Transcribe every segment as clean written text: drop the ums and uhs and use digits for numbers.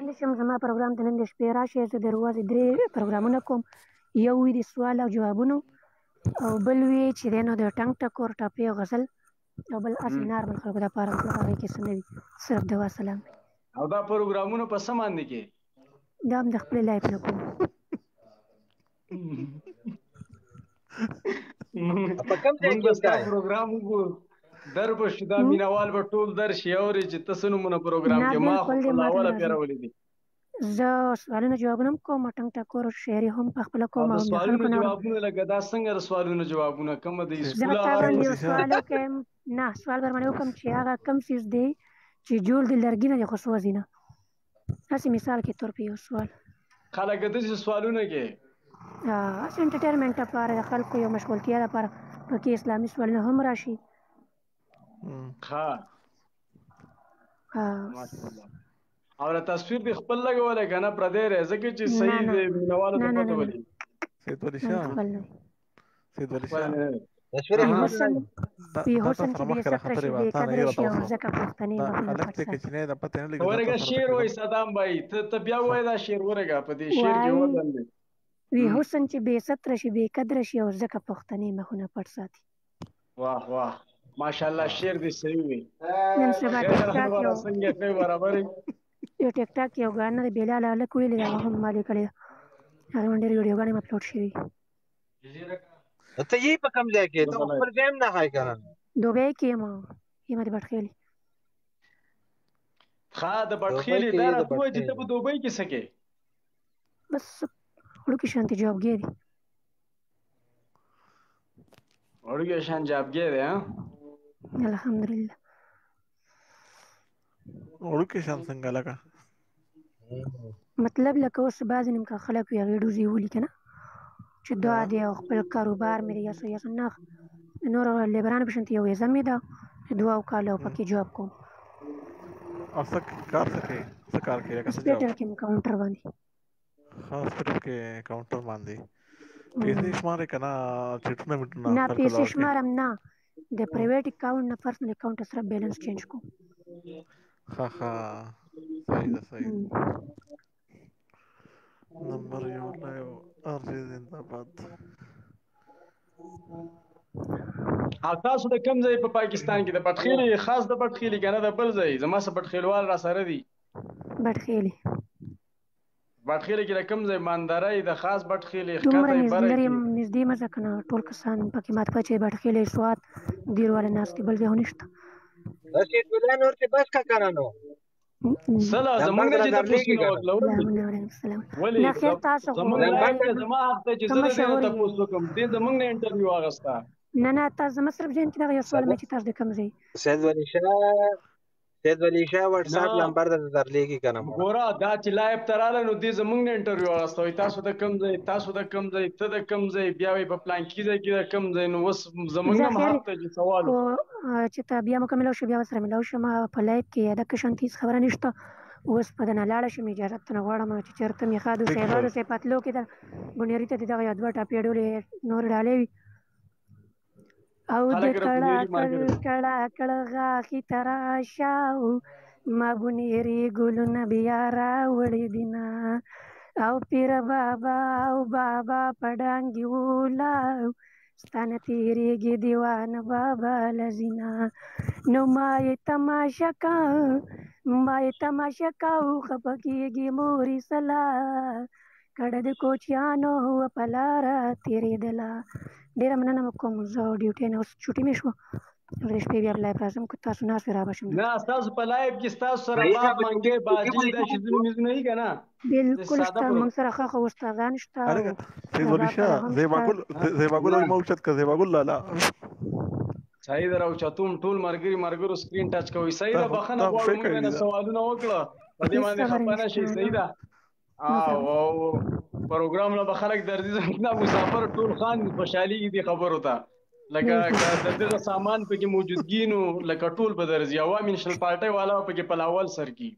وړاندې شم زما پروګرام ته نن د شپې راشئ. زه د ورځې 3 پروګرامونه کوم. یو وي د سوال او جوابونو، او بل وي چې دی نو د ټنګ ټکور ټاپې او غزل، او بل هسې نارمل خلکو دپاره مطلب هغې کې څه نه وي، صرف دعا سلام وي. او دا پروګرامونه په څه باندې کې؟ دا هم د خپلې لایف نه کوم. موږ به ستا پروګرام وګورو، در به شو دا مینهوال به ټول درشي اوري چې ته څه نومونه پروګرام کې. ما خو په لاوله پیرولې دي. زه سوالونه جوابونه هم کوم، ټنګ ټکور شعري هم پخپله کوم. او د سوالونو جوابونه لکه دا څنګه د سوالونو جوابونه کومه د زه به تا باندې یو سوال وکړم، نه سوال به باندې وکړم چې هغه کوم څیز دی چې جوړ د لرګي نه دی خو سوځي نه. هسې مثال کې طور په یو سوال خلک داسې سوالونه کې هسې انټرټینمنټ لپاره د خلکو یو مشغولتیا لپاره پکې اسلامي سوالونه هم راشي. ښه ماشاءالله. او دا تصویر دې خپل لګولی که نه پردی دی؟ ځکه چې صحیح دی مینهوالو ته پته ولګي. سید ولی شاه ورګه شعر وایي صدام بھائی، ته بیا ووایه دا شعر ورګه په دې شعر کې ودرېږي. وی حسن چې بې ستره شي بې قدره شي او ځکه پښتنې مخونه پټ ساتي. واه واه ماشاءالله شعر دې صحیح وي. نن سبا څنګه کوي برابر یو ټیک ټاک یو ګانا د بلال هلک ویلې ده، هغه هم ما لیکلې ده. هغې هم ډېرې ویډیوګانې هم اپلوډ شوي. ته یې په کوم ځای کې؟ ته خپل ځای هم نه ښایي که نه؟ دوبۍ کې یم، یم د بټخیلي. ښه د بټخیلي دا راته ووایه چې ته په دوبۍ کې څه کوې؟ بس وړوکي شانتې جابګی دی. وړوکی شان جابګی دی ها؟ الحمدلله. وړوکی شان څنګه لکه مطلب لکه اوس بعضې نیمکه خلک وي هغې ډوزې ولي که نه چې دا دی او خپل کاروبار مې دی یا څه یا څه نه، د نورو لیبرانو په شانتې یو ویزه مې ده 2 کاله او پکې جاب کوم. او څه کار څه کوې؟ څه کار کوې؟ هاسپیټل کې م کاونټر باندې. هاسپیټل کې کاونټر باندې پیسې شمارې که نه چټونه میټونه؟ نه پیسې شمارم نه، د پرایویټ اکاونټ نه پرسنل اکاونټ ته سره بیلنس چینج کوم. ښه ښه صحیح ده صحیح ده. نمبر یو لایو ارزي زنده‌باد. او تاسو د کوم ځای په پاکستان کې؟ د بټخیلي؟ خاص د بټخیلي که نه د بل ځای؟ زما څه بټخیلوال را سره دي. بټخیلي بټخیلي کې د کوم ځای؟ ماندرۍ د خاص بټخیلي دومره نږدې مه ځه که نه، ټول کسان پکې ماته پوهه چې بټخیلي سوات دیرواله ناست دي، بل ځای خو نشته. رشید ګلان ورته بس کا کنه نو سلا زمونږ نه چې تاسو نه وکړو ولې زمونږ نه زما حق ته چې زه نه تاسو کوم دې زمونږ نه انټرویو واغستا. نه تاسو زما صرف جن کې دا یو سوال مې چې تاسو د کوم ځای؟ سید ولی شاه واتس اپ نمبر درلېږي کنه ګوره دا چې لایو تراله نو دې زمونږ نه انټرویو واغستا. تاسو د کوم ځای؟ تاسو د کوم ځای؟ ته د کوم ځای؟ بیا وي په پلان کې ځای کې د کوم ځای؟ نو اوس زمونږ نه حق ته چې سوال چې ته بیا مکمل شو بیا سره ملاو شم په لایو کې دا که شانتي خبره نشته. اوس په دنه لاړه شم اجازه ته غواړم چې چېرته مې خادو صاحبانو صاحب پتلو کې د بنیاري ته دغه یو 2 ټاپې ډولې نور ډالې وي او د کړه غاښي تراشاو ما بنیاري ګلونه بیا راوړې دینه او پیر بابا او بابا پډانګي ولاو ستانه تیریږي دیوانه بابا لزینا نو ما یې تماشا کوو خفه کېږي مورې سلا کډه د کوچیانو په لاره تېرېدله. ډېره مننه مو کوم. زه ډیوټۍ نه اوس چوټي مې شوه، د شپې بیا لایف راځم که تاسو ناست وئ رابشم. نه ستاسو په لایف کې ستاسو سره باب منګی باجي دا شیزونه میزونه یي که نه؟ بلکل شته، موږ سره ښه ښه استادان شته. سید ولی شاه زیباګل موچت که زیباګل لالا صحیح ده راوچتوم ټول ملګرو سکرین ټچ کوئ. صحیح ده بخښنه غواړو موږ نه سوالونه وکړه په دې باندې خفه نه شئ. صحیح ده او پروګرام نه به خلک درځي زموږ مسافر ټول خان خوشحالېږي دې خبرو ته لکه د دغه سامان پکې موجودګي نو لکه ټول به درځي. عوام نېشنل پارټۍ والا پکې په لاول سر کي.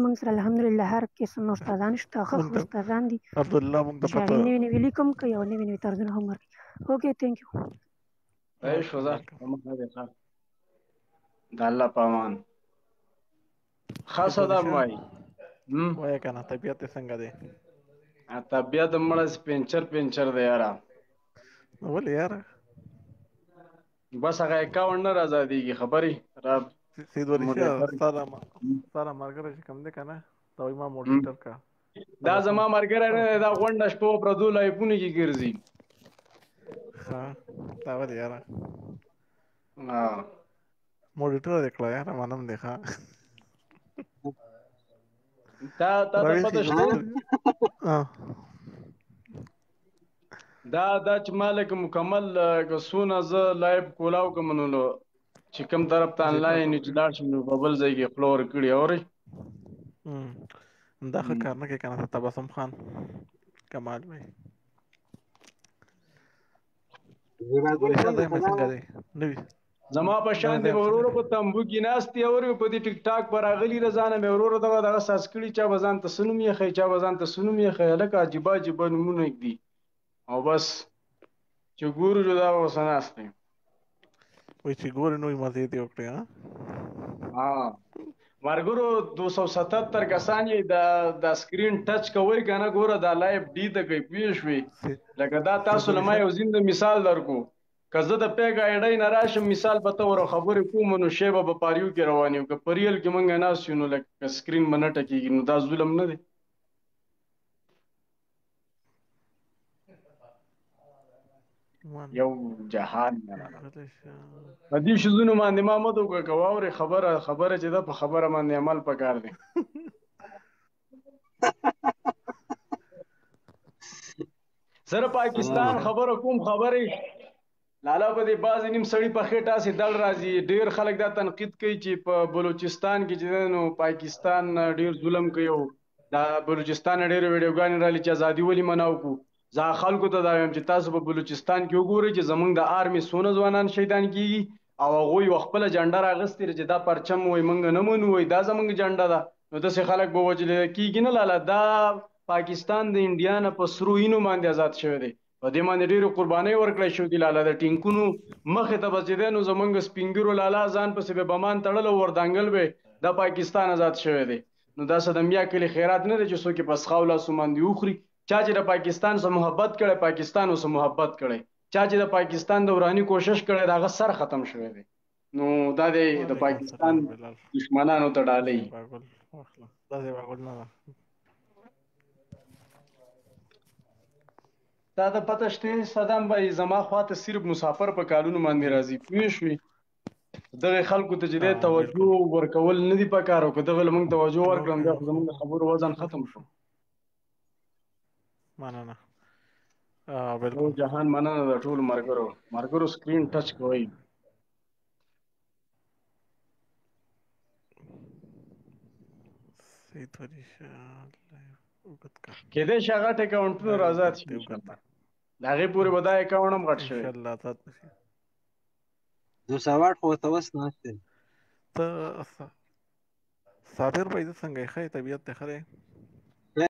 موږ سره الحمدلله هر قسم استادان شته، ښه استادان دي عبدالله موږ ته پته نوي نوي لیکم که یو نوي نوي طرزونه هم ورکړي. اوکې تھینک یو. شو ده د الله په امان. ښه صدام وایي وای کنه طبیعت یې څنګه دی؟ طبیعت مړه پنچر دی یاره. ولې یاره؟ بس هغه 51 نه راځادېږي خبرې را سید ولی موډریټر سره ملګری چې کوم دی که نه دا وایي ما موډریټر کا. دا زما ملګری نه دی، دا غونډه شپه په پردو لایفونو کې ګرځي. ښه دا ولې یاره؟ ها موډریټر دې کړه یاره منم دی. ښه تا ته پته شته دا چې مالک مکمل کسونه زه لایف کولاو کوم نو چې کوم طرف ته انلاین چې لاړ شم نو په بل ځای کې خلور کړي اوري دا ښه کار نه کوي که نه. تبسم خان کمال وایي څنګه دی نوي زما په شان دی ورور په تمبو کې ناست دی اوري په دې ټیک ټاک پر اغلی رضانه مې ورور دغه ساس کړي چا بزان ته سنوم یې خې چا بزان ته سنوم یې خې لکه عجیب عجیب نمونه دي او بس چې ګورو جدا وسناست وای چې ګورو نو مزه دی وکړه. ها مرګورو 277 کسان یې د سکرین ټچ کوي کنه ګوره دا لایف ډی ته کوي پیښوي لکه دا تاسو لمه یو زنده مثال درکو کزه د پیګ ایډای نه راشم مثال به تور خبرې کوم نو شیبه په پاریو کې روانیو که پریل کې مونږ نه سينو لکه سکرین منټه کېږي نو دا ظلم نه دی. یو جهان نه په دې شزونو باندې ما مده کوي خبره چې دا په خبره باندې عمل پکار دی. سره پاکستان خبره کوم خبره لالا په دې باز نیم سړی په خېټه سي دل راځي ډیر خلک دا تنقید کوي چې په بلوچستان کې چې نو پاکستان ډیر ظلم کوي او دا بلوچستان ډیر ویډیوګان را لچ ازادي ولې مناو کو ځا خلکو ته دا هم چې تاسو په بلوچستان کې وګورئ چې زمونږ د آرمي سونه ځوانان شهیدان کیږي او هغه یو خپل جنډه راغستې چې دا پرچم وای مونږ نه مونږ وای دا زمونږ جنډه ده نو داسې خلک به وجل کیږي نه لاله دا پاکستان د انډیا نه په سروینو باندې آزاد شوی دی په دې باندې ډیرو قربانۍ ورکړې شو دي لاله د ټینکونو مخې ته بچیدل نو زمونږ سپینګرو لاله ځان پسې به بمان تړل وردانګل به دا پاکستان آزاد شوی دی نو دا صدمیا کلی خیرات نه دی چې څوک په سخاوله سوماندې وخوري چا چې د پاکستان سره محبت کړي پاکستان سره محبت کړي چا چې د پاکستان د ورانی کوشش کړي داغه سر ختم شوی دی نو دا د پاکستان دشمنانو ته ډالۍ دا د پته شته صدام بای زما خواته صرف مسافر په کالونو باندې راځي پوه شوې دغه خلکو ته چې توجه ورکول نه دی پکارو که دغه موږ توجه ورکړم دا زموږ خبرو وزن ختم شو. مننه بالکل جهان مننه د ټول مرګرو سکرین ټچ کوي کېدې شغه اکاونټونو آزاد شي دغه پورې بدای اکاونټ هم غټ شي ان شاء الله آزاد شي 208 خو توس نه ته صابر باید څنګه ښه طبيعت ته خره